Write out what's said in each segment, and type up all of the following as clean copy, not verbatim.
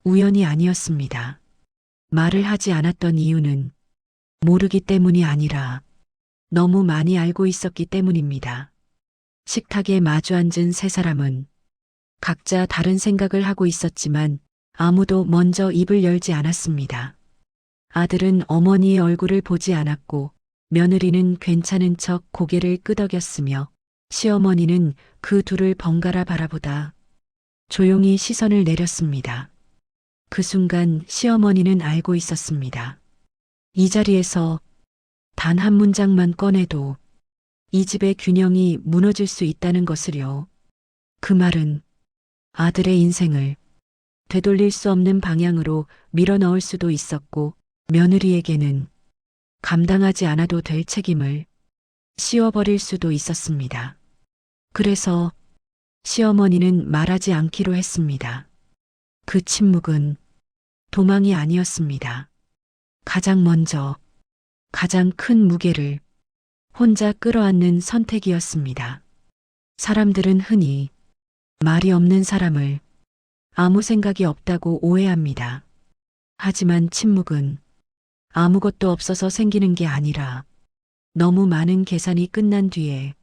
우연이 아니었습니다. 말을 하지 않았던 이유는 모르기 때문이 아니라 너무 많이 알고 있었기 때문입니다. 식탁에 마주 앉은 세 사람은 각자 다른 생각을 하고 있었지만 아무도 먼저 입을 열지 않았습니다. 아들은 어머니의 얼굴을 보지 않았고 며느리는 괜찮은 척 고개를 끄덕였으며 시어머니는 그 둘을 번갈아 바라보다 조용히 시선을 내렸습니다. 그 순간 시어머니는 알고 있었습니다. 이 자리에서 단 한 문장만 꺼내도 이 집의 균형이 무너질 수 있다는 것을요. 그 말은 아들의 인생을 되돌릴 수 없는 방향으로 밀어넣을 수도 있었고 며느리에게는 감당하지 않아도 될 책임을 씌워버릴 수도 있었습니다. 그래서 시어머니는 말하지 않기로 했습니다. 그 침묵은 도망이 아니었습니다. 가장 먼저 가장 큰 무게를 혼자 끌어안는 선택이었습니다. 사람들은 흔히 말이 없는 사람을 아무 생각이 없다고 오해합니다. 하지만 침묵은 아무것도 없어서 생기는 게 아니라 너무 많은 계산이 끝난 뒤에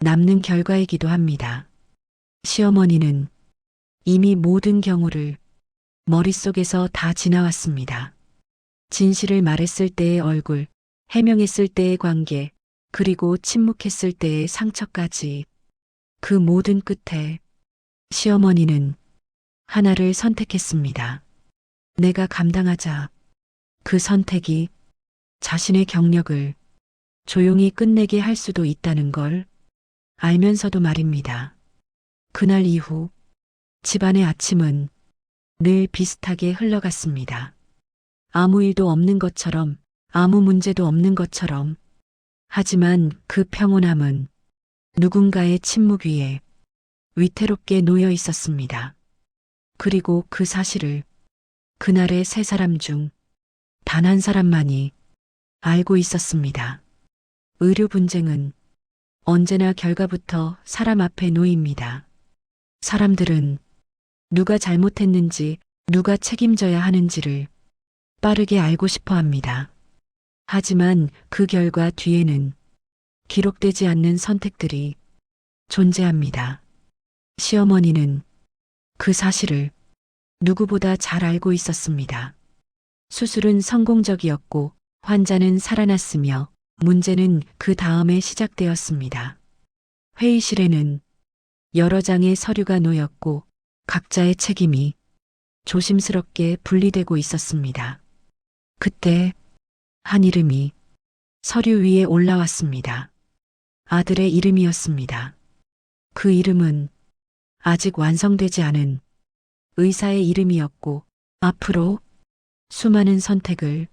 남는 결과이기도 합니다. 시어머니는 이미 모든 경우를 머릿속에서 다 지나왔습니다. 진실을 말했을 때의 얼굴, 해명했을 때의 관계, 그리고 침묵했을 때의 상처까지 그 모든 끝에 시어머니는 하나를 선택했습니다. 내가 감당하자. 그 선택이 자신의 경력을 조용히 끝내게 할 수도 있다는 걸 알면서도 말입니다. 그날 이후 집안의 아침은 늘 비슷하게 흘러갔습니다. 아무 일도 없는 것처럼, 아무 문제도 없는 것처럼. 하지만 그 평온함은 누군가의 침묵 위에 위태롭게 놓여 있었습니다. 그리고 그 사실을 그날의 세 사람 중 단 한 사람만이 알고 있었습니다. 의료 분쟁은 언제나 결과부터 사람 앞에 놓입니다. 사람들은 누가 잘못했는지, 누가 책임져야 하는지를 빠르게 알고 싶어 합니다. 하지만 그 결과 뒤에는 기록되지 않는 선택들이 존재합니다. 시어머니는 그 사실을 누구보다 잘 알고 있었습니다. 수술은 성공적이었고 환자는 살아났으며 문제는 그 다음에 시작되었습니다. 회의실에는 여러 장의 서류가 놓였고 각자의 책임이 조심스럽게 분리되고 있었습니다. 그때 한 이름이 서류 위에 올라왔습니다. 아들의 이름이었습니다. 그 이름은 아직 완성되지 않은 의사의 이름이었고 앞으로 수많은 선택을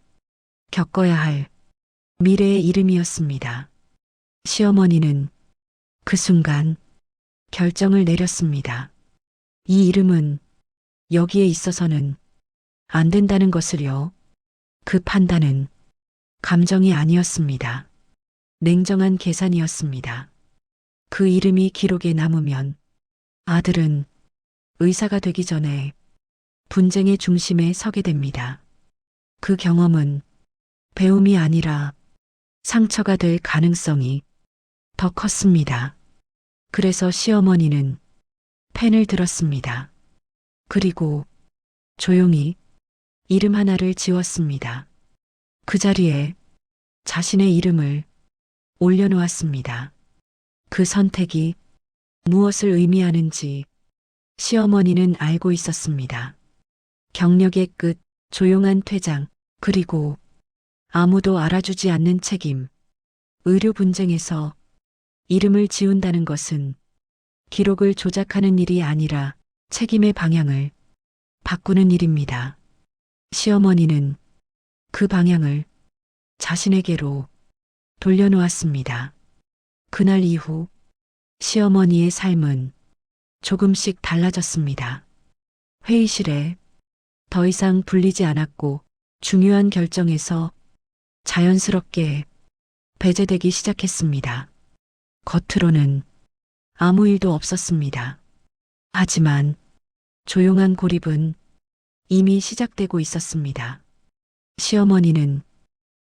겪어야 할 미래의 이름이었습니다. 시어머니는 그 순간 결정을 내렸습니다. 이 이름은 여기에 있어서는 안 된다는 것을요. 그 판단은 감정이 아니었습니다. 냉정한 계산이었습니다. 그 이름이 기록에 남으면 아들은 의사가 되기 전에 분쟁의 중심에 서게 됩니다. 그 경험은 배움이 아니라 상처가 될 가능성이 더 컸습니다. 그래서 시어머니는 펜을 들었습니다. 그리고 조용히 이름 하나를 지웠습니다. 그 자리에 자신의 이름을 올려놓았습니다. 그 선택이 무엇을 의미하는지 시어머니는 알고 있었습니다. 경력의 끝, 조용한 퇴장, 그리고 아무도 알아주지 않는 책임. 의료 분쟁에서 이름을 지운다는 것은 기록을 조작하는 일이 아니라 책임의 방향을 바꾸는 일입니다. 시어머니는 그 방향을 자신에게로 돌려놓았습니다. 그날 이후 시어머니의 삶은 조금씩 달라졌습니다. 회의실에 더 이상 불리지 않았고 중요한 결정에서 자연스럽게 배제되기 시작했습니다. 겉으로는 아무 일도 없었습니다. 하지만 조용한 고립은 이미 시작되고 있었습니다. 시어머니는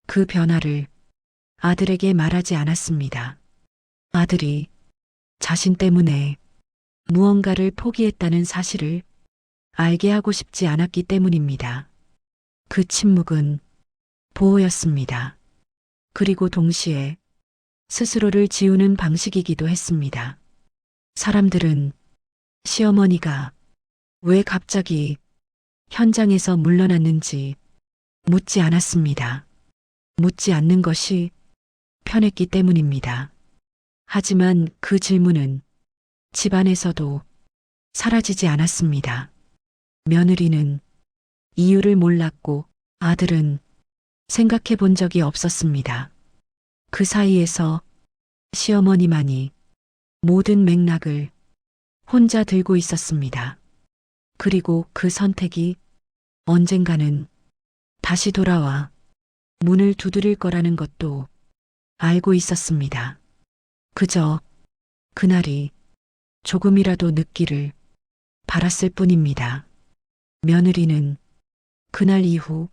그 변화를 아들에게 말하지 않았습니다. 아들이 자신 때문에 무언가를 포기했다는 사실을 알게 하고 싶지 않았기 때문입니다. 그 침묵은 보호였습니다. 그리고 동시에 스스로를 지우는 방식이기도 했습니다. 사람들은 시어머니가 왜 갑자기 현장에서 물러났는지 묻지 않았습니다. 묻지 않는 것이 편했기 때문입니다. 하지만 그 질문은 집안에서도 사라지지 않았습니다. 며느리는 이유를 몰랐고 아들은 생각해 본 적이 없었습니다. 그 사이에서 시어머니만이 모든 맥락을 혼자 들고 있었습니다. 그리고 그 선택이 언젠가는 다시 돌아와 문을 두드릴 거라는 것도 알고 있었습니다. 그저 그날이 조금이라도 늦기를 바랐을 뿐입니다. 며느리는 그날 이후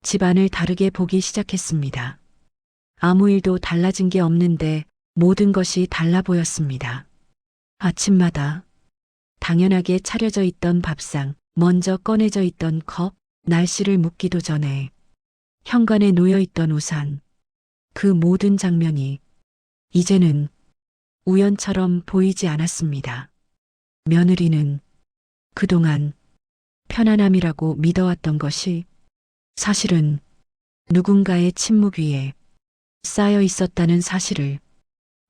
집안을 다르게 보기 시작했습니다. 아무 일도 달라진 게 없는데 모든 것이 달라 보였습니다. 아침마다 당연하게 차려져 있던 밥상, 먼저 꺼내져 있던 컵, 날씨를 묻기도 전에 현관에 놓여 있던 우산, 그 모든 장면이 이제는 우연처럼 보이지 않았습니다. 며느리는 그동안 편안함이라고 믿어왔던 것이 사실은 누군가의 침묵 위에 쌓여 있었다는 사실을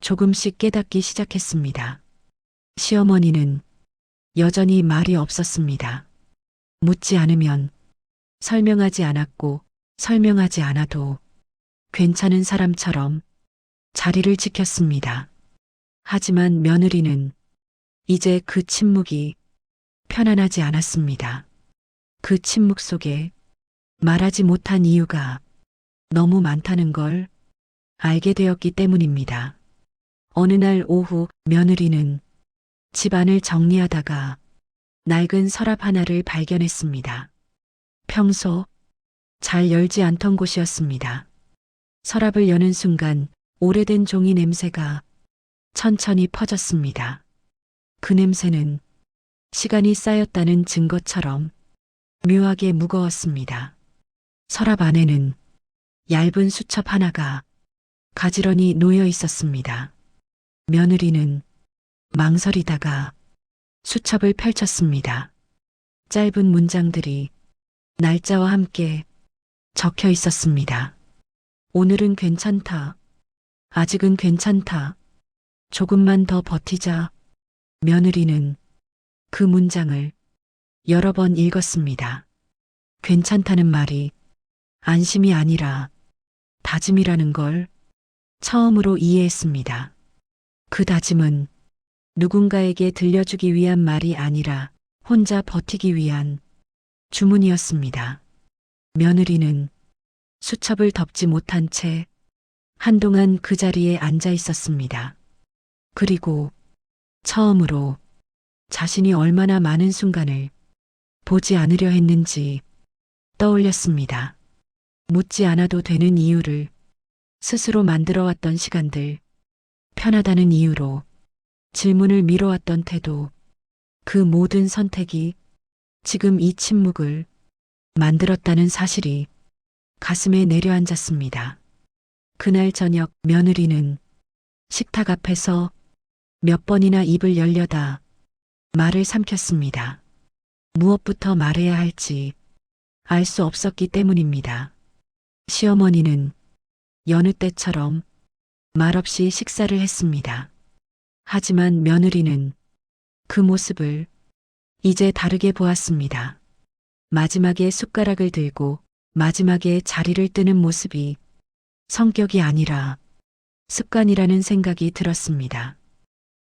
조금씩 깨닫기 시작했습니다. 시어머니는 여전히 말이 없었습니다. 묻지 않으면 설명하지 않았고 설명하지 않아도 괜찮은 사람처럼 자리를 지켰습니다. 하지만 며느리는 이제 그 침묵이 편안하지 않았습니다. 그 침묵 속에 말하지 못한 이유가 너무 많다는 걸 알게 되었기 때문입니다. 어느 날 오후 며느리는 집안을 정리하다가 낡은 서랍 하나를 발견했습니다. 평소 잘 열지 않던 곳이었습니다. 서랍을 여는 순간 오래된 종이 냄새가 천천히 퍼졌습니다. 그 냄새는 시간이 쌓였다는 증거처럼 묘하게 무거웠습니다. 서랍 안에는 얇은 수첩 하나가 가지런히 놓여 있었습니다. 며느리는 망설이다가 수첩을 펼쳤습니다. 짧은 문장들이 날짜와 함께 적혀 있었습니다. 오늘은 괜찮다. 아직은 괜찮다. 조금만 더 버티자. 며느리는 그 문장을 여러 번 읽었습니다. 괜찮다는 말이 안심이 아니라 다짐이라는 걸 처음으로 이해했습니다. 그 다짐은 누군가에게 들려주기 위한 말이 아니라 혼자 버티기 위한 주문이었습니다. 며느리는 수첩을 덮지 못한 채 한동안 그 자리에 앉아 있었습니다. 그리고 처음으로 자신이 얼마나 많은 순간을 보지 않으려 했는지 떠올렸습니다. 묻지 않아도 되는 이유를 스스로 만들어왔던 시간들, 편하다는 이유로 질문을 미뤄왔던 태도, 그 모든 선택이 지금 이 침묵을 만들었다는 사실이 가슴에 내려앉았습니다. 그날 저녁 며느리는 식탁 앞에서 몇 번이나 입을 열려다 말을 삼켰습니다. 무엇부터 말해야 할지 알 수 없었기 때문입니다. 시어머니는 여느 때처럼 말없이 식사를 했습니다. 하지만 며느리는 그 모습을 이제 다르게 보았습니다. 마지막에 숟가락을 들고 마지막에 자리를 뜨는 모습이 성격이 아니라 습관이라는 생각이 들었습니다.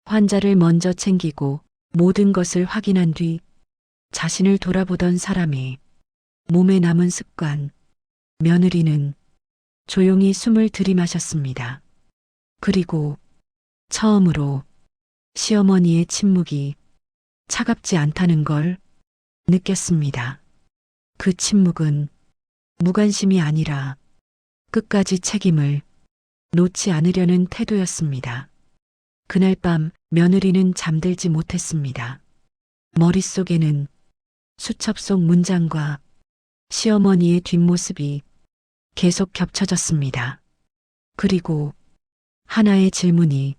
환자를 먼저 챙기고 모든 것을 확인한 뒤 자신을 돌아보던 사람의 몸에 남은 습관. 며느리는 조용히 숨을 들이마셨습니다. 그리고 처음으로 시어머니의 침묵이 차갑지 않다는 걸 느꼈습니다. 그 침묵은 무관심이 아니라 끝까지 책임을 놓지 않으려는 태도였습니다. 그날 밤 며느리는 잠들지 못했습니다. 머릿속에는 수첩 속 문장과 시어머니의 뒷모습이 계속 겹쳐졌습니다. 그리고 하나의 질문이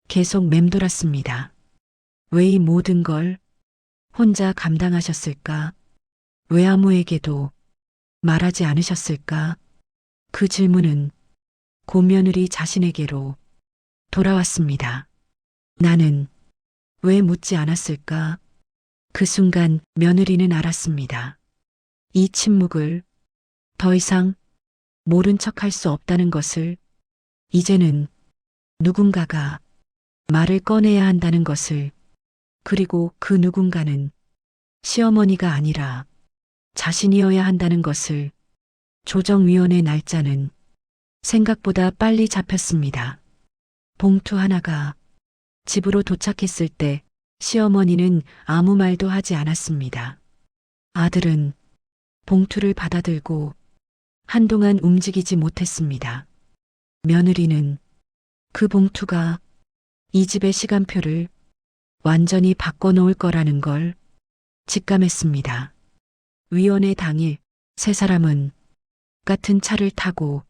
계속 맴돌았습니다. 왜 이 모든 걸 혼자 감당하셨을까? 왜 아무에게도 말하지 않으셨을까? 그 질문은 고며느리 자신에게로 돌아왔습니다. 나는 왜 묻지 않았을까? 그 순간 며느리는 알았습니다. 이 침묵을 더 이상 모른 척할 수 없다는 것을, 이제는 누군가가 말을 꺼내야 한다는 것을, 그리고 그 누군가는 시어머니가 아니라 자신이어야 한다는 것을. 조정위원회 날짜는 생각보다 빨리 잡혔습니다. 봉투 하나가 집으로 도착했을 때 시어머니는 아무 말도 하지 않았습니다. 아들은 봉투를 받아들고 한동안 움직이지 못했습니다. 며느리는 그 봉투가 이 집의 시간표를 완전히 바꿔놓을 거라는 걸 직감했습니다. 위원회 당일 세 사람은 같은 차를 타고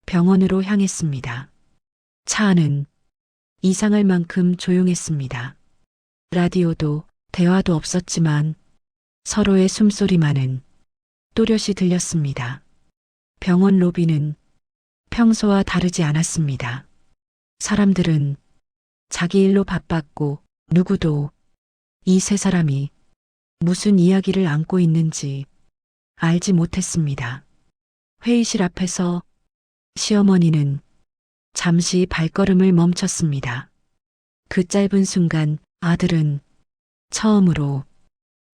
병원으로 향했습니다. 차 안은 이상할 만큼 조용했습니다. 라디오도 대화도 없었지만 서로의 숨소리만은 또렷이 들렸습니다. 병원 로비는 평소와 다르지 않았습니다. 사람들은 자기 일로 바빴고 누구도 이 세 사람이 무슨 이야기를 안고 있는지 알지 못했습니다. 회의실 앞에서 시어머니는 잠시 발걸음을 멈췄습니다. 그 짧은 순간 아들은 처음으로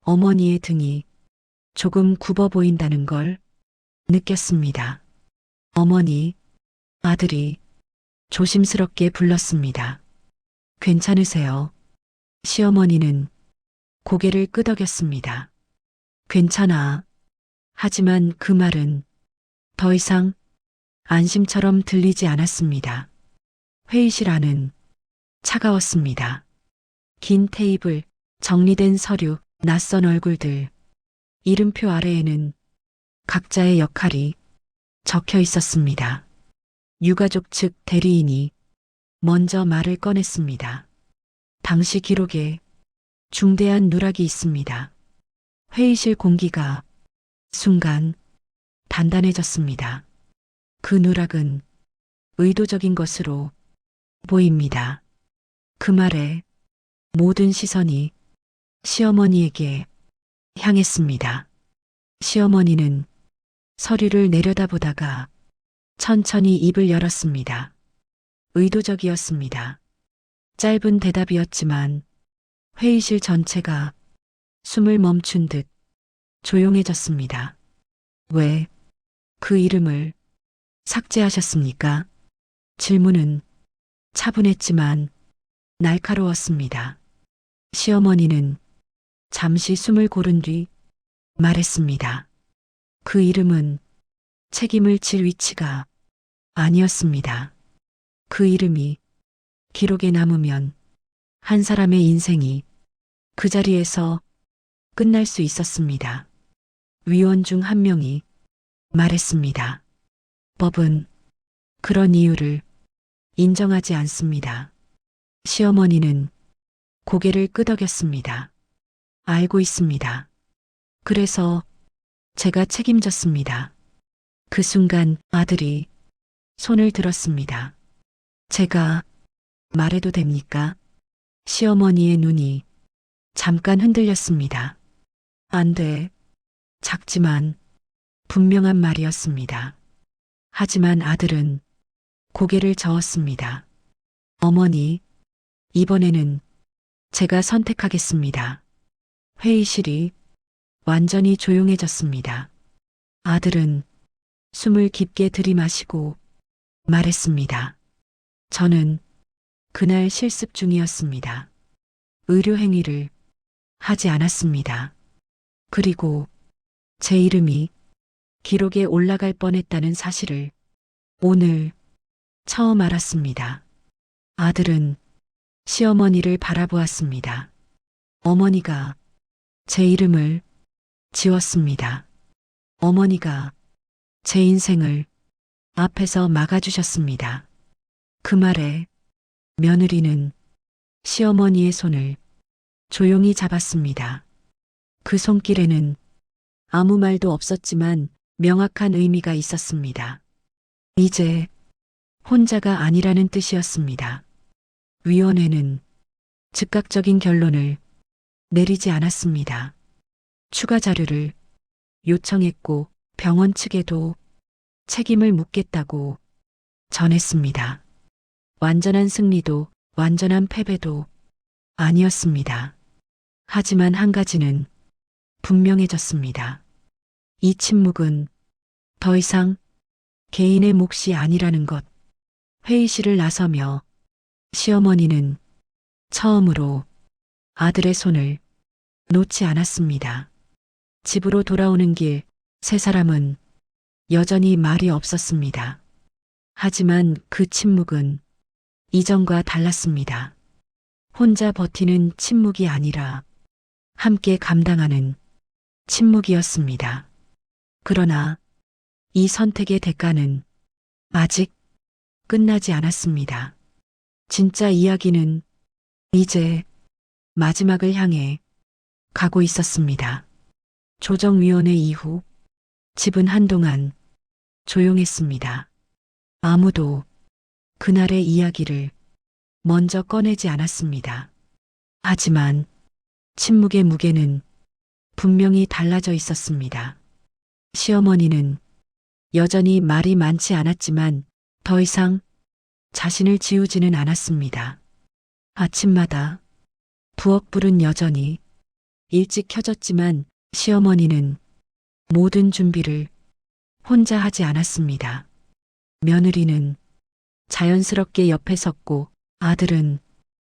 어머니의 등이 조금 굽어 보인다는 걸 느꼈습니다. 어머니, 아들이 조심스럽게 불렀습니다. 괜찮으세요? 시어머니는 고개를 끄덕였습니다. 괜찮아. 하지만 그 말은 더 이상 안심처럼 들리지 않았습니다. 회의실 안은 차가웠습니다. 긴 테이블, 정리된 서류, 낯선 얼굴들, 이름표 아래에는 각자의 역할이 적혀 있었습니다. 유가족 측 대리인이 먼저 말을 꺼냈습니다. 당시 기록에 중대한 누락이 있습니다. 회의실 공기가 순간 단단해졌습니다. 그 누락은 의도적인 것으로 보입니다. 그 말에 모든 시선이 시어머니에게 향했습니다. 시어머니는 서류를 내려다보다가 천천히 입을 열었습니다. 의도적이었습니다. 짧은 대답이었지만 회의실 전체가 숨을 멈춘 듯 조용해졌습니다. 왜 그 이름을 삭제하셨습니까? 질문은 차분했지만 날카로웠습니다. 시어머니는 잠시 숨을 고른 뒤 말했습니다. 그 이름은 책임을 질 위치가 아니었습니다. 그 이름이 기록에 남으면 한 사람의 인생이 그 자리에서 끝날 수 있었습니다. 위원 중 한 명이 말했습니다. 법은 그런 이유를 인정하지 않습니다. 시어머니는 고개를 끄덕였습니다. 알고 있습니다. 그래서 제가 책임졌습니다. 그 순간 아들이 손을 들었습니다. 제가 말해도 됩니까? 시어머니의 눈이 잠깐 흔들렸습니다. 안 돼. 작지만 분명한 말이었습니다. 하지만 아들은 고개를 저었습니다. 어머니, 이번에는 제가 선택하겠습니다. 회의실이 완전히 조용해졌습니다. 아들은 숨을 깊게 들이마시고 말했습니다. 저는 그날 실습 중이었습니다. 의료 행위를 하지 않았습니다. 그리고 제 이름이 기록에 올라갈 뻔했다는 사실을 오늘 처음 알았습니다. 아들은 시어머니를 바라보았습니다. 어머니가 제 이름을 지웠습니다. 어머니가 제 인생을 앞에서 막아주셨습니다. 그 말에 며느리는 시어머니의 손을 조용히 잡았습니다. 그 손길에는 아무 말도 없었지만 명확한 의미가 있었습니다. 이제 혼자가 아니라는 뜻이었습니다. 위원회는 즉각적인 결론을 내리지 않았습니다. 추가 자료를 요청했고 병원 측에도 책임을 묻겠다고 전했습니다. 완전한 승리도 완전한 패배도 아니었습니다. 하지만 한 가지는 분명해졌습니다. 이 침묵은 더 이상 개인의 몫이 아니라는 것. 회의실을 나서며 시어머니는 처음으로 아들의 손을 놓지 않았습니다. 집으로 돌아오는 길 세 사람은 여전히 말이 없었습니다. 하지만 그 침묵은 이전과 달랐습니다. 혼자 버티는 침묵이 아니라 함께 감당하는 침묵이었습니다. 그러나 이 선택의 대가는 아직 끝나지 않았습니다. 진짜 이야기는 이제 마지막을 향해 가고 있었습니다. 조정위원회 이후 집은 한동안 조용했습니다. 아무도 그날의 이야기를 먼저 꺼내지 않았습니다. 하지만 침묵의 무게는 분명히 달라져 있었습니다. 시어머니는 여전히 말이 많지 않았지만 더 이상 자신을 지우지는 않았습니다. 아침마다 부엌불은 여전히 일찍 켜졌지만 시어머니는 모든 준비를 혼자 하지 않았습니다. 며느리는 자연스럽게 옆에 섰고 아들은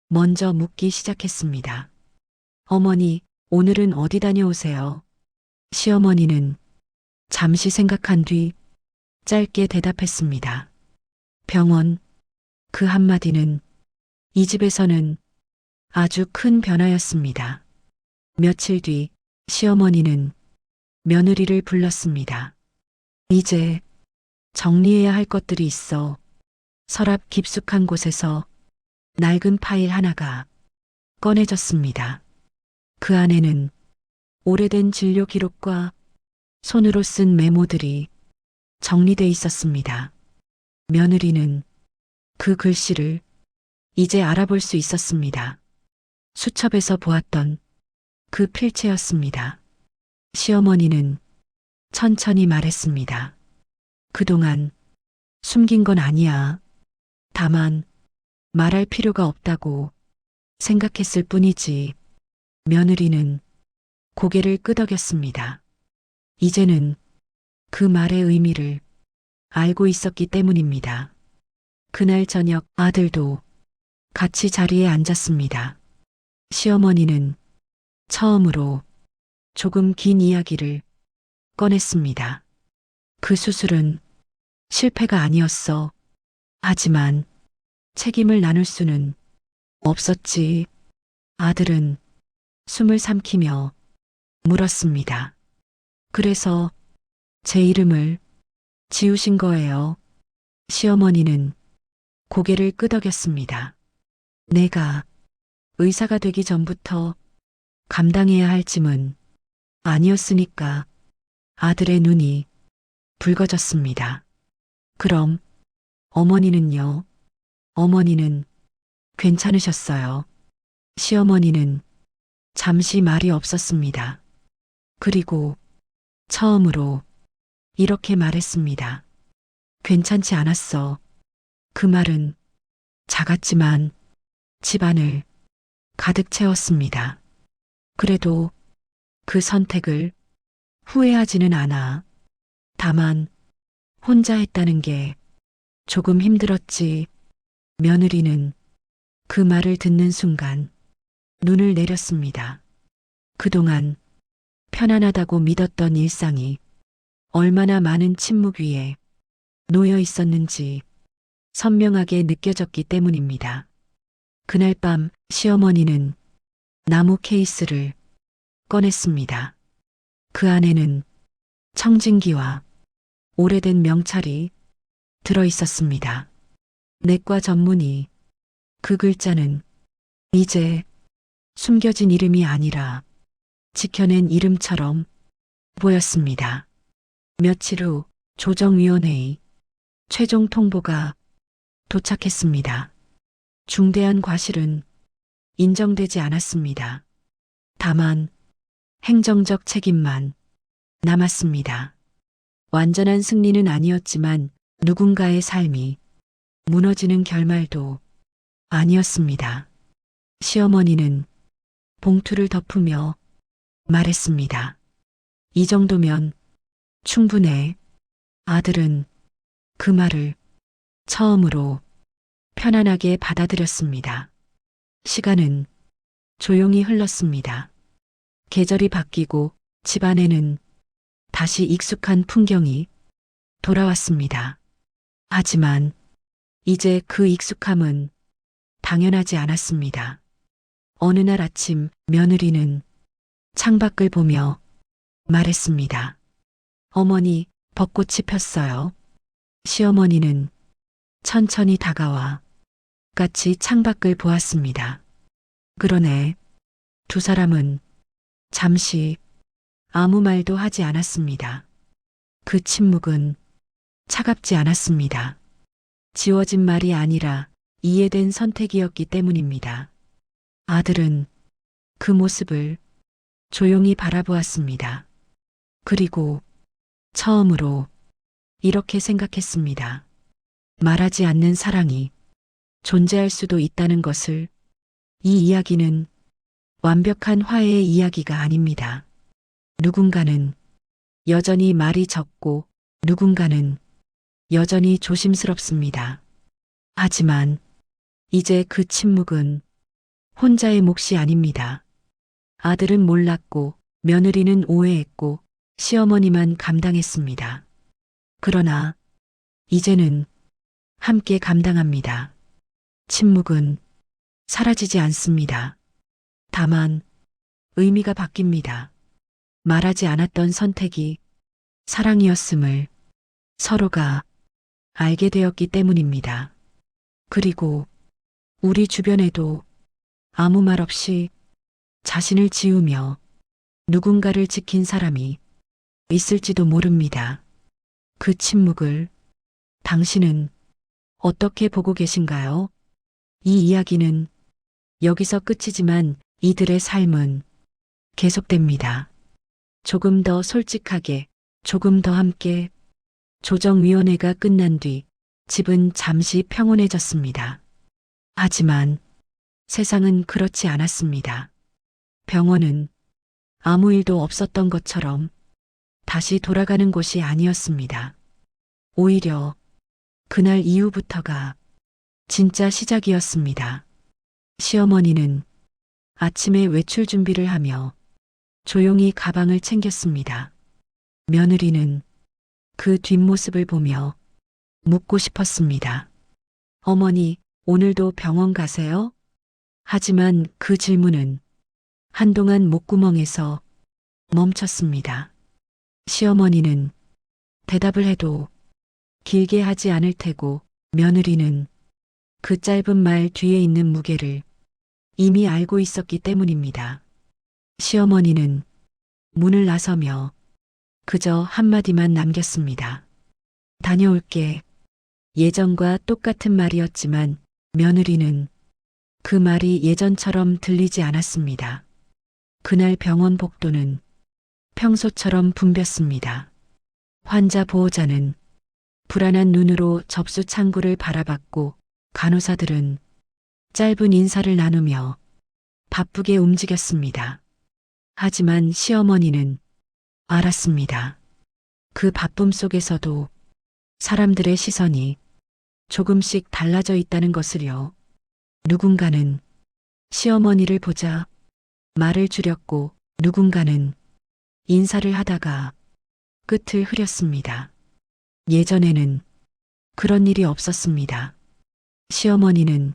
먼저 묻기 시작했습니다. 어머니, 오늘은 어디 다녀오세요? 시어머니는 잠시 생각한 뒤 짧게 대답했습니다. 병원. 그 한마디는 이 집에서는 아주 큰 변화였습니다. 며칠 뒤 시어머니는 며느리를 불렀습니다. 이제 정리해야 할 것들이 있어. 서랍 깊숙한 곳에서 낡은 파일 하나가 꺼내졌습니다. 그 안에는 오래된 진료 기록과 손으로 쓴 메모들이 정리돼 있었습니다. 며느리는 그 글씨를 이제 알아볼 수 있었습니다. 수첩에서 보았던 그 필체였습니다. 시어머니는 천천히 말했습니다. 그동안 숨긴 건 아니야. 다만 말할 필요가 없다고 생각했을 뿐이지. 며느리는 고개를 끄덕였습니다. 이제는 그 말의 의미를 알고 있었기 때문입니다. 그날 저녁 아들도 같이 자리에 앉았습니다. 시어머니는 처음으로 조금 긴 이야기를 꺼냈습니다. 그 수술은 실패가 아니었어. 하지만 책임을 나눌 수는 없었지. 아들은 숨을 삼키며 물었습니다. 그래서 제 이름을 지우신 거예요. 시어머니는 고개를 끄덕였습니다. 내가 의사가 되기 전부터 감당해야 할 짐은 아니었으니까. 아들의 눈이 붉어졌습니다. 그럼 어머니는요? 어머니는 괜찮으셨어요. 시어머니는 잠시 말이 없었습니다. 그리고 처음으로 이렇게 말했습니다. 괜찮지 않았어. 그 말은 작았지만 집안을 가득 채웠습니다. 그래도 그 선택을 후회하지는 않아. 다만 혼자 했다는 게 조금 힘들었지. 며느리는 그 말을 듣는 순간 눈을 내렸습니다. 그동안 편안하다고 믿었던 일상이 얼마나 많은 침묵 위에 놓여 있었는지 선명하게 느껴졌기 때문입니다. 그날 밤 시어머니는 나무 케이스를 꺼냈습니다. 그 안에는 청진기와 오래된 명찰이 들어 있었습니다. 내과 전문의, 그 글자는 이제 숨겨진 이름이 아니라 지켜낸 이름처럼 보였습니다. 며칠 후 조정위원회의 최종 통보가 도착했습니다. 중대한 과실은 인정되지 않았습니다. 다만 행정적 책임만 남았습니다. 완전한 승리는 아니었지만 누군가의 삶이 무너지는 결말도 아니었습니다. 시어머니는 봉투를 덮으며 말했습니다. 이 정도면 충분해. 아들은 그 말을 처음으로 편안하게 받아들였습니다. 시간은 조용히 흘렀습니다. 계절이 바뀌고 집안에는 다시 익숙한 풍경이 돌아왔습니다. 하지만 이제 그 익숙함은 당연하지 않았습니다. 어느 날 아침 며느리는 창밖을 보며 말했습니다. 어머니, 벚꽃이 폈어요. 시어머니는 천천히 다가와 같이 창밖을 보았습니다. 그러네. 두 사람은 잠시 아무 말도 하지 않았습니다. 그 침묵은 차갑지 않았습니다. 지워진 말이 아니라 이해된 선택이었기 때문입니다. 아들은 그 모습을 조용히 바라보았습니다. 그리고 처음으로 이렇게 생각했습니다. 말하지 않는 사랑이 존재할 수도 있다는 것을. 이 이야기는 완벽한 화해의 이야기가 아닙니다. 누군가는 여전히 말이 적고 누군가는 여전히 조심스럽습니다. 하지만 이제 그 침묵은 혼자의 몫이 아닙니다. 아들은 몰랐고 며느리는 오해했고 시어머니만 감당했습니다. 그러나 이제는 함께 감당합니다. 침묵은 사라지지 않습니다. 다만 의미가 바뀝니다. 말하지 않았던 선택이 사랑이었음을 서로가 알게 되었기 때문입니다. 그리고 우리 주변에도 아무 말 없이 자신을 지우며 누군가를 지킨 사람이 있을지도 모릅니다. 그 침묵을 당신은 어떻게 보고 계신가요? 이 이야기는 여기서 끝이지만 이들의 삶은 계속됩니다. 조금 더 솔직하게, 조금 더 함께. 조정위원회가 끝난 뒤 집은 잠시 평온해졌습니다. 하지만 세상은 그렇지 않았습니다. 병원은 아무 일도 없었던 것처럼 다시 돌아가는 곳이 아니었습니다. 오히려 그날 이후부터가 진짜 시작이었습니다. 시어머니는 아침에 외출 준비를 하며 조용히 가방을 챙겼습니다. 며느리는 그 뒷모습을 보며 묻고 싶었습니다. 어머니, 오늘도 병원 가세요? 하지만 그 질문은 한동안 목구멍에서 멈췄습니다. 시어머니는 대답을 해도 길게 하지 않을 테고 며느리는 그 짧은 말 뒤에 있는 무게를 이미 알고 있었기 때문입니다. 시어머니는 문을 나서며 그저 한마디만 남겼습니다. 다녀올게. 예전과 똑같은 말이었지만 며느리는 그 말이 예전처럼 들리지 않았습니다. 그날 병원 복도는 평소처럼 붐볐습니다. 환자 보호자는 불안한 눈으로 접수 창구를 바라봤고 간호사들은 짧은 인사를 나누며 바쁘게 움직였습니다. 하지만 시어머니는 알았습니다. 그 바쁨 속에서도 사람들의 시선이 조금씩 달라져 있다는 것을요. 누군가는 시어머니를 보자 말을 줄였고 누군가는 인사를 하다가 끝을 흐렸습니다. 예전에는 그런 일이 없었습니다. 시어머니는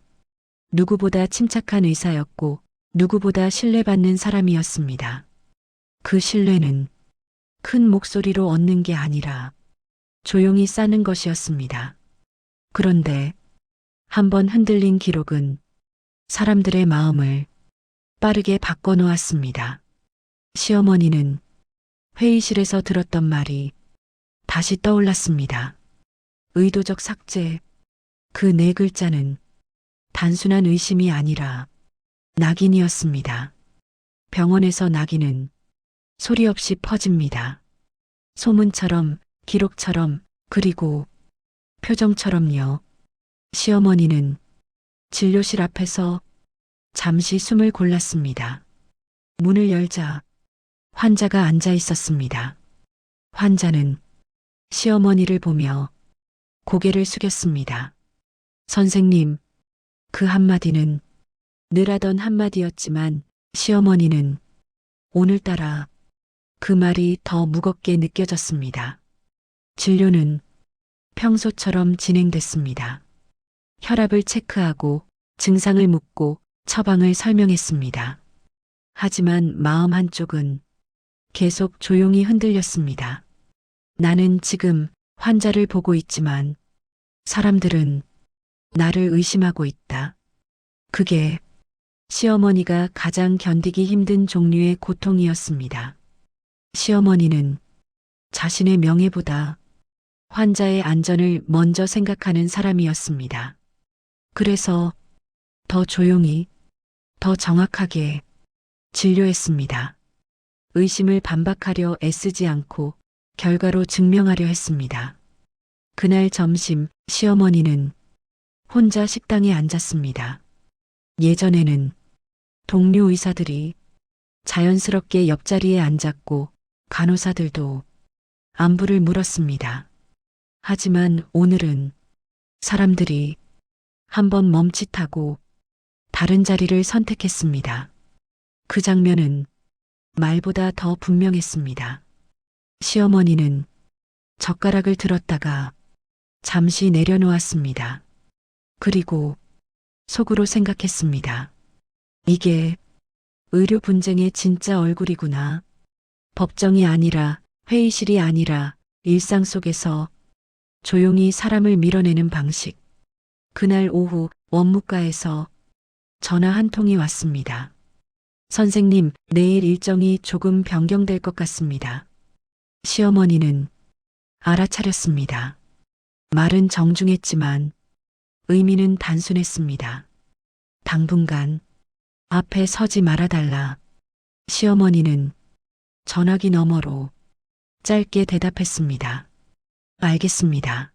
누구보다 침착한 의사였고 누구보다 신뢰받는 사람이었습니다. 그 신뢰는 큰 목소리로 얻는 게 아니라 조용히 쌓는 것이었습니다. 그런데 한번 흔들린 기록은 사람들의 마음을 빠르게 바꿔놓았습니다. 시어머니는 회의실에서 들었던 말이 다시 떠올랐습니다. 의도적 삭제. 그 네 글자는 단순한 의심이 아니라 낙인이었습니다. 병원에서 낙인은 소리 없이 퍼집니다. 소문처럼, 기록처럼, 그리고 표정처럼요. 시어머니는 진료실 앞에서 잠시 숨을 골랐습니다. 문을 열자 환자가 앉아 있었습니다. 환자는 시어머니를 보며 고개를 숙였습니다. 선생님, 그 한마디는 늘 하던 한마디였지만 시어머니는 오늘따라 그 말이 더 무겁게 느껴졌습니다. 진료는 평소처럼 진행됐습니다. 혈압을 체크하고 증상을 묻고 처방을 설명했습니다. 하지만 마음 한쪽은 계속 조용히 흔들렸습니다. 나는 지금 환자를 보고 있지만 사람들은 나를 의심하고 있다. 그게 시어머니가 가장 견디기 힘든 종류의 고통이었습니다. 시어머니는 자신의 명예보다 환자의 안전을 먼저 생각하는 사람이었습니다. 그래서 더 조용히, 더 정확하게 진료했습니다. 의심을 반박하려 애쓰지 않고 결과로 증명하려 했습니다. 그날 점심 시어머니는 혼자 식당에 앉았습니다. 예전에는 동료 의사들이 자연스럽게 옆자리에 앉았고 간호사들도 안부를 물었습니다. 하지만 오늘은 사람들이 한번 멈칫하고 다른 자리를 선택했습니다. 그 장면은 말보다 더 분명했습니다. 시어머니는 젓가락을 들었다가 잠시 내려놓았습니다. 그리고 속으로 생각했습니다. 이게 의료 분쟁의 진짜 얼굴이구나. 법정이 아니라 회의실이 아니라 일상 속에서 조용히 사람을 밀어내는 방식. 그날 오후 원무과에서 전화 한 통이 왔습니다. 선생님, 내일 일정이 조금 변경될 것 같습니다. 시어머니는 알아차렸습니다. 말은 정중했지만 의미는 단순했습니다. 당분간 앞에 서지 말아달라. 시어머니는 전화기 너머로 짧게 대답했습니다. 알겠습니다.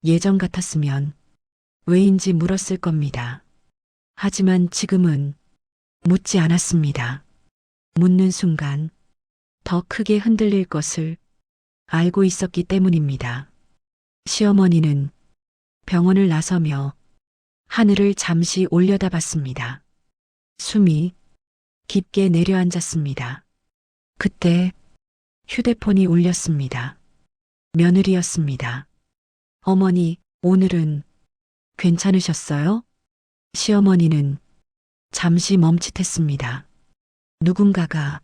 예전 같았으면 왜인지 물었을 겁니다. 하지만 지금은 묻지 않았습니다. 묻는 순간 더 크게 흔들릴 것을 알고 있었기 때문입니다. 시어머니는 병원을 나서며 하늘을 잠시 올려다봤습니다. 숨이 깊게 내려앉았습니다. 그때 휴대폰이 울렸습니다. 며느리였습니다. 어머니, 오늘은 괜찮으셨어요? 시어머니는 잠시 멈칫했습니다. 누군가가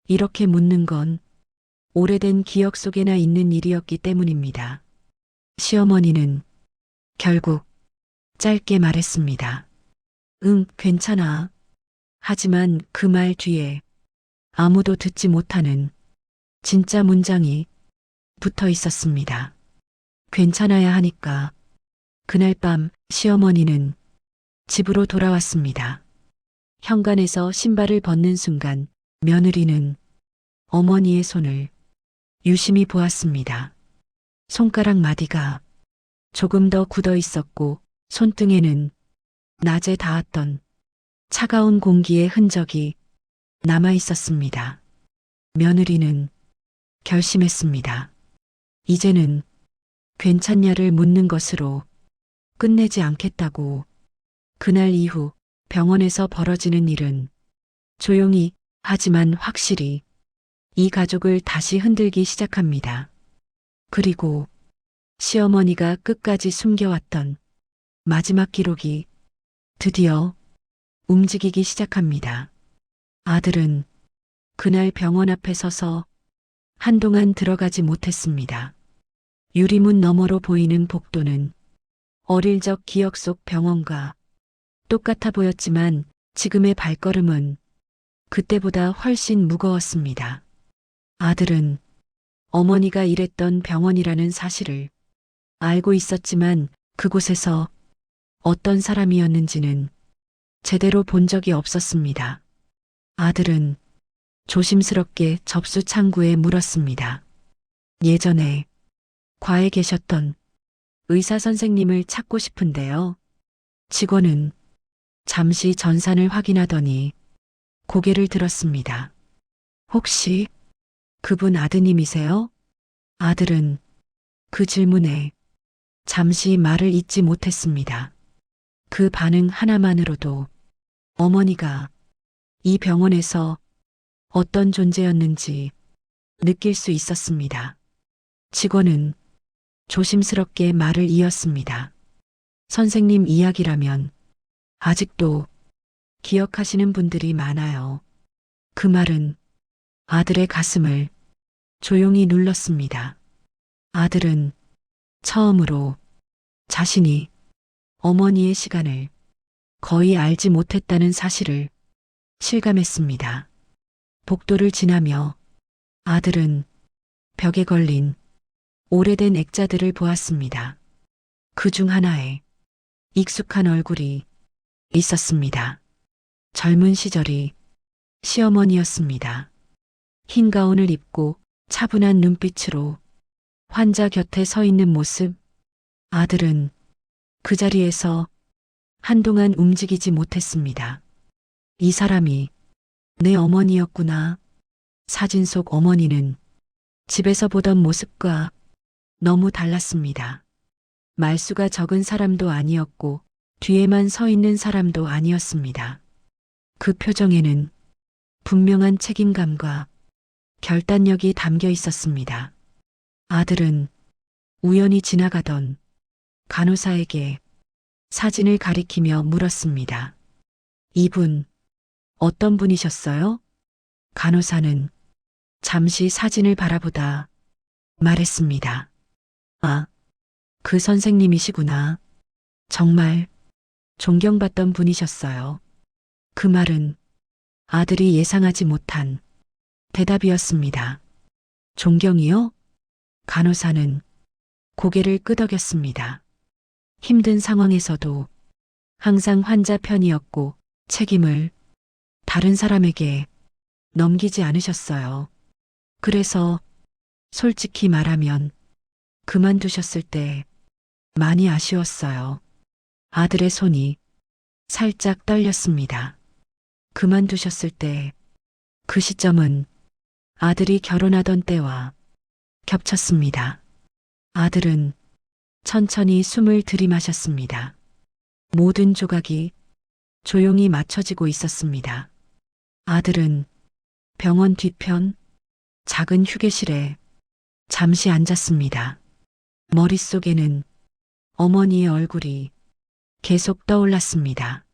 이렇게 묻는 건 오래된 기억 속에나 있는 일이었기 때문입니다. 시어머니는 결국 짧게 말했습니다. 응, 괜찮아. 하지만 그 말 뒤에 아무도 듣지 못하는 진짜 문장이 붙어 있었습니다. 괜찮아야 하니까. 그날 밤 시어머니는 집으로 돌아왔습니다. 현관에서 신발을 벗는 순간 며느리는 어머니의 손을 유심히 보았습니다. 손가락 마디가 조금 더 굳어 있었고 손등에는 낮에 닿았던 차가운 공기의 흔적이 남아 있었습니다. 며느리는 결심했습니다. 이제는 괜찮냐를 묻는 것으로 끝내지 않겠다고. 그날 이후 병원에서 벌어지는 일은 조용히 하지만 확실히 이 가족을 다시 흔들기 시작합니다. 그리고 시어머니가 끝까지 숨겨왔던 마지막 기록이 드디어 움직이기 시작합니다. 아들은 그날 병원 앞에 서서 한동안 들어가지 못했습니다. 유리문 너머로 보이는 복도는 어릴 적 기억 속 병원과 똑같아 보였지만 지금의 발걸음은 그때보다 훨씬 무거웠습니다. 아들은 어머니가 일했던 병원이라는 사실을 알고 있었지만 그곳에서 어떤 사람이었는지는 제대로 본 적이 없었습니다. 아들은 조심스럽게 접수 창구에 물었습니다. 예전에 과에 계셨던 의사 선생님을 찾고 싶은데요. 직원은 잠시 전산을 확인하더니 고개를 들었습니다. 혹시 그분 아드님이세요? 아들은 그 질문에 잠시 말을 잇지 못했습니다. 그 반응 하나만으로도 어머니가 이 병원에서 어떤 존재였는지 느낄 수 있었습니다. 직원은 조심스럽게 말을 이었습니다. 선생님 이야기라면 아직도 기억하시는 분들이 많아요. 그 말은 아들의 가슴을 조용히 눌렀습니다. 아들은 처음으로 자신이 어머니의 시간을 거의 알지 못했다는 사실을 실감했습니다. 복도를 지나며 아들은 벽에 걸린 오래된 액자들을 보았습니다. 그 중 하나에 익숙한 얼굴이 있었습니다. 젊은 시절이 시어머니였습니다. 흰 가운을 입고 차분한 눈빛으로 환자 곁에 서 있는 모습. 아들은 그 자리에서 한동안 움직이지 못했습니다. 이 사람이 내 어머니였구나. 사진 속 어머니는 집에서 보던 모습과 너무 달랐습니다. 말수가 적은 사람도 아니었고 뒤에만 서 있는 사람도 아니었습니다. 그 표정에는 분명한 책임감과 결단력이 담겨 있었습니다. 아들은 우연히 지나가던 간호사에게 사진을 가리키며 물었습니다. 이분 어떤 분이셨어요? 간호사는 잠시 사진을 바라보다 말했습니다. 아, 그 선생님이시구나. 정말 존경받던 분이셨어요. 그 말은 아들이 예상하지 못한 대답이었습니다. 존경이요? 간호사는 고개를 끄덕였습니다. 힘든 상황에서도 항상 환자 편이었고 책임을 다른 사람에게 넘기지 않으셨어요. 그래서 솔직히 말하면 그만두셨을 때 많이 아쉬웠어요. 아들의 손이 살짝 떨렸습니다. 그만두셨을 때 그 시점은 아들이 결혼하던 때와 겹쳤습니다. 아들은 천천히 숨을 들이마셨습니다. 모든 조각이 조용히 맞춰지고 있었습니다. 아들은 병원 뒤편 작은 휴게실에 잠시 앉았습니다. 머릿속에는 어머니의 얼굴이 계속 떠올랐습니다.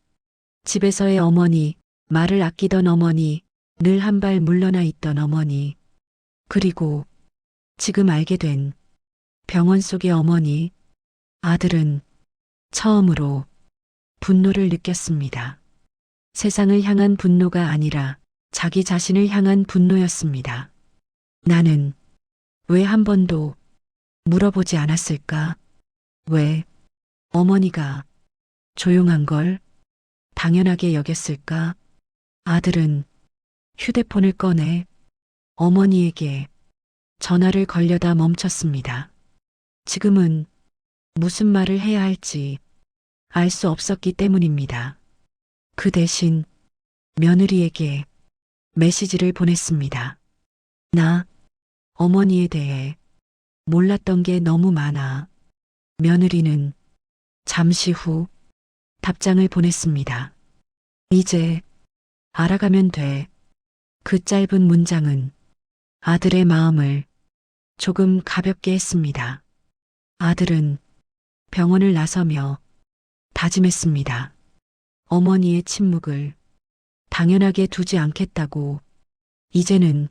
집에서의 어머니, 말을 아끼던 어머니, 늘 한 발 물러나 있던 어머니, 그리고 지금 알게 된 병원 속의 어머니. 아들은 처음으로 분노를 느꼈습니다. 세상을 향한 분노가 아니라 자기 자신을 향한 분노였습니다. 나는 왜 한 번도 물어보지 않았을까? 왜 어머니가 조용한 걸 당연하게 여겼을까? 아들은 휴대폰을 꺼내 어머니에게 전화를 걸려다 멈췄습니다. 지금은 무슨 말을 해야 할지 알 수 없었기 때문입니다. 그 대신 며느리에게 메시지를 보냈습니다. 나 어머니에 대해 몰랐던 게 너무 많아. 며느리는 잠시 후 답장을 보냈습니다. 이제 알아가면 돼. 그 짧은 문장은 아들의 마음을 조금 가볍게 했습니다. 아들은 병원을 나서며 다짐했습니다. 어머니의 침묵을 당연하게 두지 않겠다고. 이제는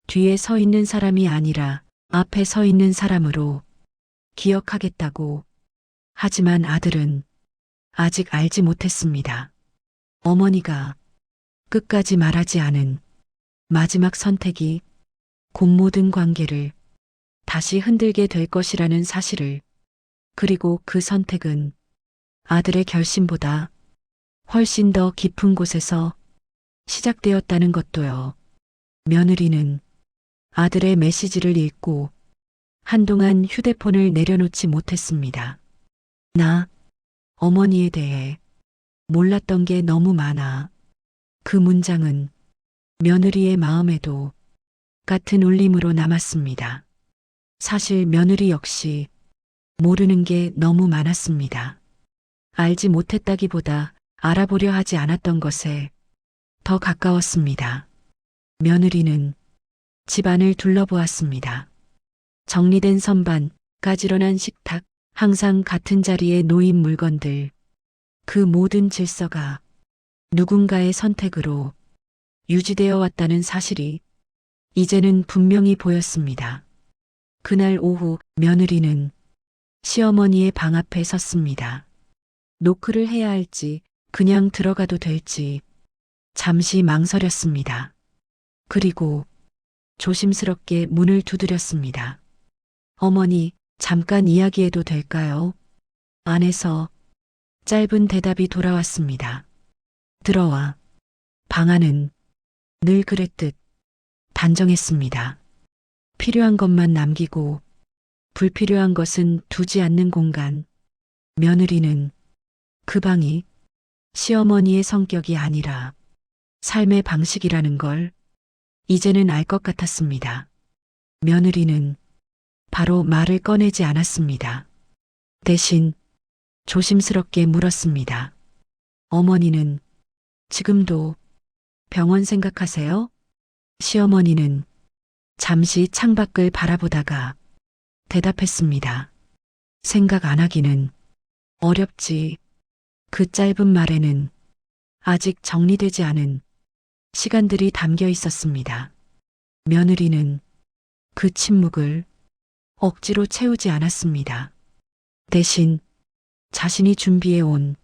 뒤에 서 있는 사람이 아니라 앞에 서 있는 사람으로 기억하겠다고. 하지만 아들은 아직 알지 못했습니다. 어머니가 끝까지 말하지 않은 마지막 선택이 곧 모든 관계를 다시 흔들게 될 것이라는 사실을, 그리고 그 선택은 아들의 결심보다 훨씬 더 깊은 곳에서 시작되었다는 것도요. 며느리는 아들의 메시지를 읽고 한동안 휴대폰을 내려놓지 못했습니다. 나 어머니에 대해 몰랐던 게 너무 많아. 그 문장은 며느리의 마음에도 같은 울림으로 남았습니다. 사실 며느리 역시 모르는 게 너무 많았습니다. 알지 못했다기보다 알아보려 하지 않았던 것에 더 가까웠습니다. 며느리는 집안을 둘러보았습니다. 정리된 선반, 가지런한 식탁, 항상 같은 자리에 놓인 물건들, 그 모든 질서가 누군가의 선택으로 유지되어 왔다는 사실이 이제는 분명히 보였습니다. 그날 오후 며느리는 시어머니의 방 앞에 섰습니다. 노크를 해야 할지 그냥 들어가도 될지 잠시 망설였습니다. 그리고 조심스럽게 문을 두드렸습니다. 어머니, 잠깐 이야기해도 될까요? 안에서 짧은 대답이 돌아왔습니다. 들어와. 방 안은 늘 그랬듯 단정했습니다. 필요한 것만 남기고 불필요한 것은 두지 않는 공간. 며느리는 그 방이 시어머니의 성격이 아니라 삶의 방식이라는 걸 이제는 알 것 같았습니다. 며느리는 바로 말을 꺼내지 않았습니다. 대신 조심스럽게 물었습니다. 어머니는 지금도 병원 생각하세요? 시어머니는 잠시 창밖을 바라보다가 대답했습니다. 생각 안 하기는 어렵지. 그 짧은 말에는 아직 정리되지 않은 시간들이 담겨 있었습니다. 며느리는 그 침묵을 억지로 채우지 않았습니다. 대신 자신이 준비해 온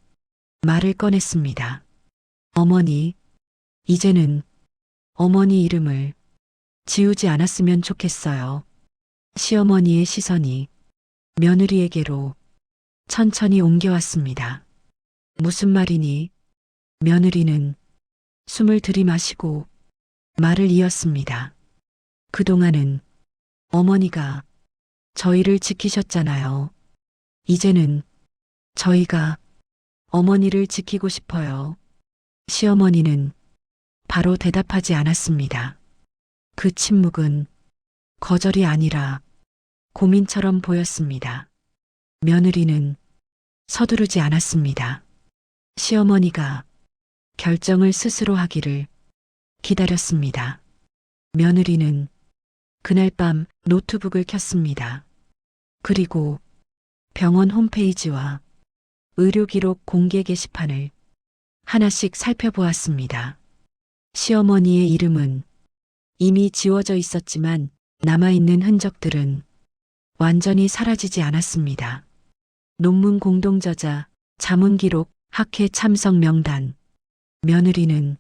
말을 꺼냈습니다. 어머니, 이제는 어머니 이름을 지우지 않았으면 좋겠어요. 시어머니의 시선이 며느리에게로 천천히 옮겨왔습니다. 무슨 말이니? 며느리는 숨을 들이마시고 말을 이었습니다. 그동안은 어머니가 저희를 지키셨잖아요. 이제는 저희가 어머니를 지키고 싶어요. 시어머니는 바로 대답하지 않았습니다. 그 침묵은 거절이 아니라 고민처럼 보였습니다. 며느리는 서두르지 않았습니다. 시어머니가 결정을 스스로 하기를 기다렸습니다. 며느리는 그날 밤 노트북을 켰습니다. 그리고 병원 홈페이지와 의료기록 공개 게시판을 하나씩 살펴보았습니다. 시어머니의 이름은 이미 지워져 있었지만 남아있는 흔적들은 완전히 사라지지 않았습니다. 논문 공동저자, 자문기록, 학회 참석 명단. 며느리는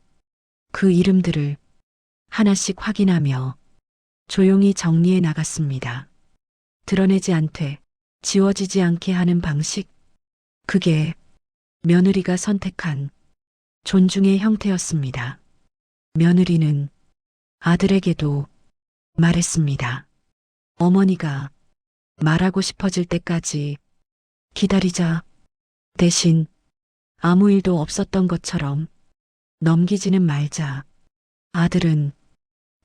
그 이름들을 하나씩 확인하며 조용히 정리해 나갔습니다. 드러내지 않되 지워지지 않게 하는 방식. 그게 며느리가 선택한 존중의 형태였습니다. 며느리는 아들에게도 말했습니다. 어머니가 말하고 싶어질 때까지 기다리자. 대신 아무 일도 없었던 것처럼 넘기지는 말자. 아들은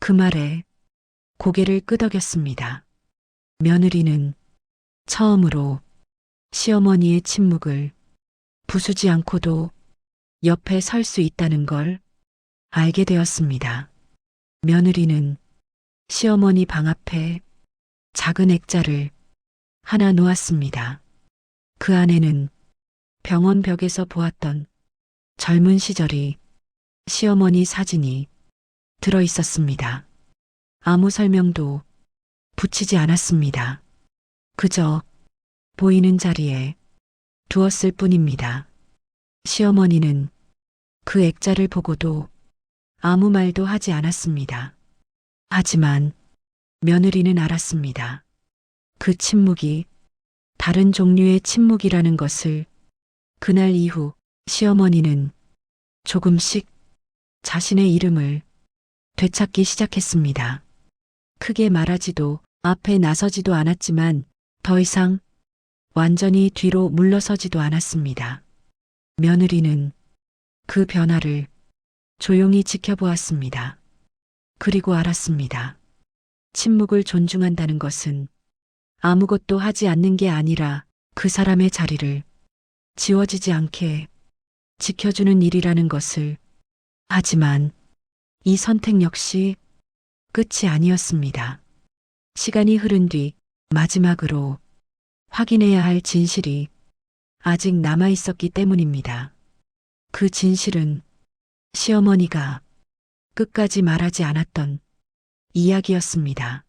그 말에 고개를 끄덕였습니다. 며느리는 처음으로 시어머니의 침묵을 부수지 않고도 옆에 설 수 있다는 걸 알게 되었습니다. 며느리는 시어머니 방 앞에 작은 액자를 하나 놓았습니다. 그 안에는 병원 벽에서 보았던 젊은 시절이 시어머니 사진이 들어 있었습니다. 아무 설명도 붙이지 않았습니다. 그저 보이는 자리에 두었을 뿐입니다. 시어머니는 그 액자를 보고도 아무 말도 하지 않았습니다. 하지만 며느리는 알았습니다. 그 침묵이 다른 종류의 침묵이라는 것을. 그날 이후 시어머니는 조금씩 자신의 이름을 되찾기 시작했습니다. 크게 말하지도 앞에 나서지도 않았지만 더 이상 완전히 뒤로 물러서지도 않았습니다. 며느리는 그 변화를 조용히 지켜보았습니다. 그리고 알았습니다. 침묵을 존중한다는 것은 아무것도 하지 않는 게 아니라 그 사람의 자리를 지워지지 않게 지켜주는 일이라는 것을. 하지만 이 선택 역시 끝이 아니었습니다. 시간이 흐른 뒤 마지막으로 확인해야 할 진실이 아직 남아 있었기 때문입니다. 그 진실은 시어머니가 끝까지 말하지 않았던 이야기였습니다.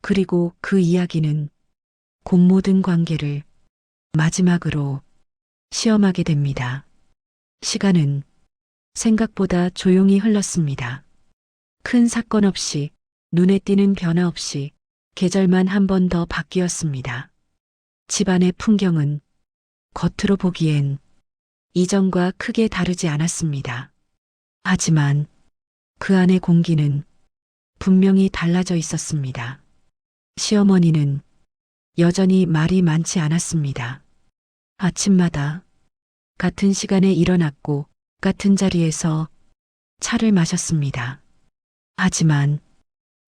그리고 그 이야기는 곧 모든 관계를 마지막으로 시험하게 됩니다. 시간은 생각보다 조용히 흘렀습니다. 큰 사건 없이, 눈에 띄는 변화 없이 계절만 한 번 더 바뀌었습니다. 집안의 풍경은 겉으로 보기엔 이전과 크게 다르지 않았습니다. 하지만 그 안의 공기는 분명히 달라져 있었습니다. 시어머니는 여전히 말이 많지 않았습니다. 아침마다 같은 시간에 일어났고 같은 자리에서 차를 마셨습니다. 하지만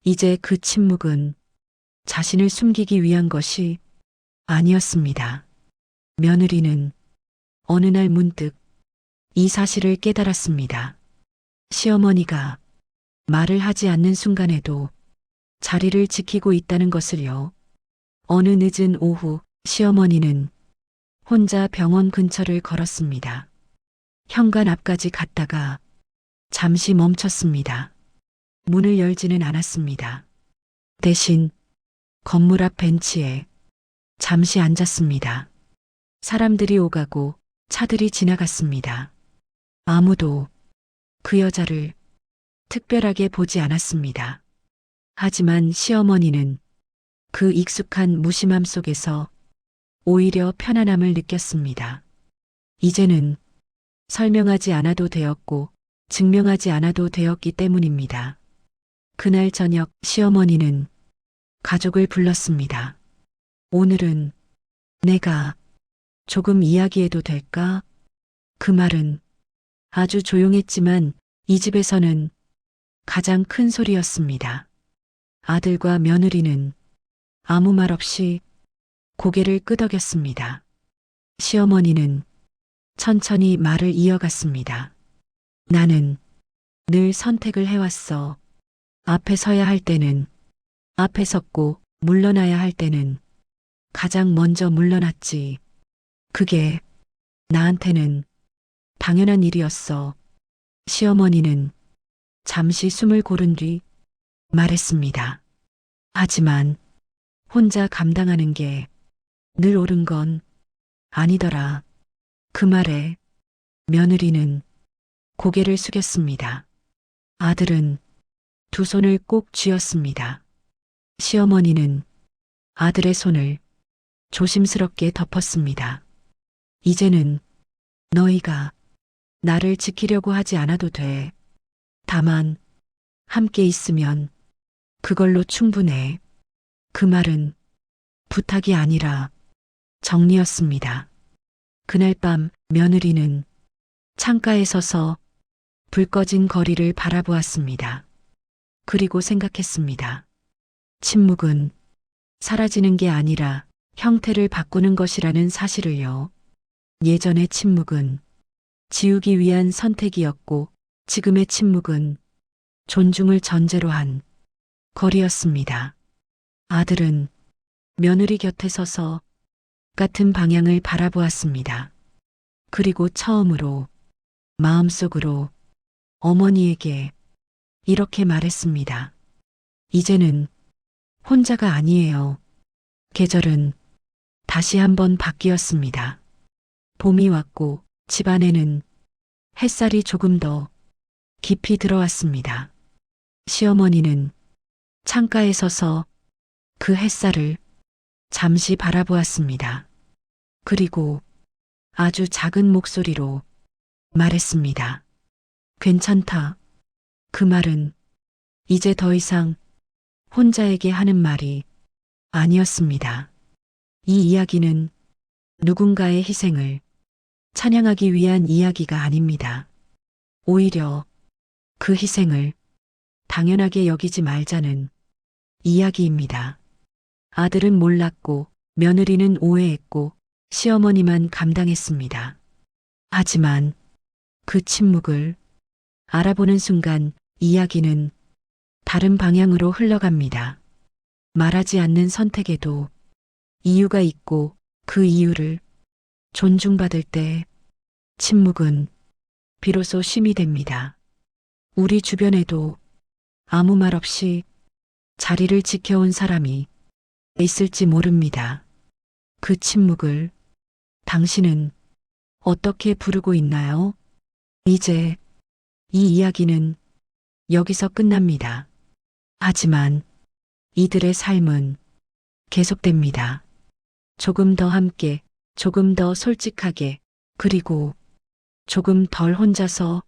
이제 그 침묵은 자신을 숨기기 위한 것이 아니었습니다. 며느리는 어느 날 문득 이 사실을 깨달았습니다. 시어머니가 말을 하지 않는 순간에도 자리를 지키고 있다는 것을요. 어느 늦은 오후 시어머니는 혼자 병원 근처를 걸었습니다. 현관 앞까지 갔다가 잠시 멈췄습니다. 문을 열지는 않았습니다. 대신 건물 앞 벤치에 잠시 앉았습니다. 사람들이 오가고 차들이 지나갔습니다. 아무도 그 여자를 특별하게 보지 않았습니다. 하지만 시어머니는 그 익숙한 무심함 속에서 오히려 편안함을 느꼈습니다. 이제는 설명하지 않아도 되었고 증명하지 않아도 되었기 때문입니다. 그날 저녁 시어머니는 가족을 불렀습니다. 오늘은 내가 조금 이야기해도 될까? 그 말은 아주 조용했지만 이 집에서는 가장 큰 소리였습니다. 아들과 며느리는 아무 말 없이 고개를 끄덕였습니다. 시어머니는 천천히 말을 이어갔습니다. 나는 늘 선택을 해왔어. 앞에 서야 할 때는 앞에 섰고 물러나야 할 때는 가장 먼저 물러났지. 그게 나한테는 당연한 일이었어. 시어머니는 잠시 숨을 고른 뒤 말했습니다. 하지만 혼자 감당하는 게 늘 옳은 건 아니더라. 그 말에 며느리는 고개를 숙였습니다. 아들은 두 손을 꼭 쥐었습니다. 시어머니는 아들의 손을 조심스럽게 덮었습니다. 이제는 너희가 나를 지키려고 하지 않아도 돼. 다만 함께 있으면 그걸로 충분해. 그 말은 부탁이 아니라 정리였습니다. 그날 밤 며느리는 창가에 서서 불 꺼진 거리를 바라보았습니다. 그리고 생각했습니다. 침묵은 사라지는 게 아니라 형태를 바꾸는 것이라는 사실을요. 예전의 침묵은 지우기 위한 선택이었고 지금의 침묵은 존중을 전제로 한 거리였습니다. 아들은 며느리 곁에 서서 같은 방향을 바라보았습니다. 그리고 처음으로 마음속으로 어머니에게 이렇게 말했습니다. 이제는 혼자가 아니에요. 계절은 다시 한번 바뀌었습니다. 봄이 왔고 집안에는 햇살이 조금 더 깊이 들어왔습니다. 시어머니는 창가에 서서 그 햇살을 잠시 바라보았습니다. 그리고 아주 작은 목소리로 말했습니다. 괜찮다. 그 말은 이제 더 이상 혼자에게 하는 말이 아니었습니다. 이 이야기는 누군가의 희생을 찬양하기 위한 이야기가 아닙니다. 오히려 그 희생을 당연하게 여기지 말자는 이야기입니다. 아들은 몰랐고 며느리는 오해했고 시어머니만 감당했습니다. 하지만 그 침묵을 알아보는 순간 이야기는 다른 방향으로 흘러갑니다. 말하지 않는 선택에도 이유가 있고 그 이유를 존중받을 때 침묵은 비로소 쉼이 됩니다. 우리 주변에도 아무 말 없이 자리를 지켜온 사람이 있을지 모릅니다. 그 침묵을 당신은 어떻게 부르고 있나요? 이제 이 이야기는 여기서 끝납니다. 하지만 이들의 삶은 계속됩니다. 조금 더 함께, 조금 더 솔직하게, 그리고 조금 덜 혼자서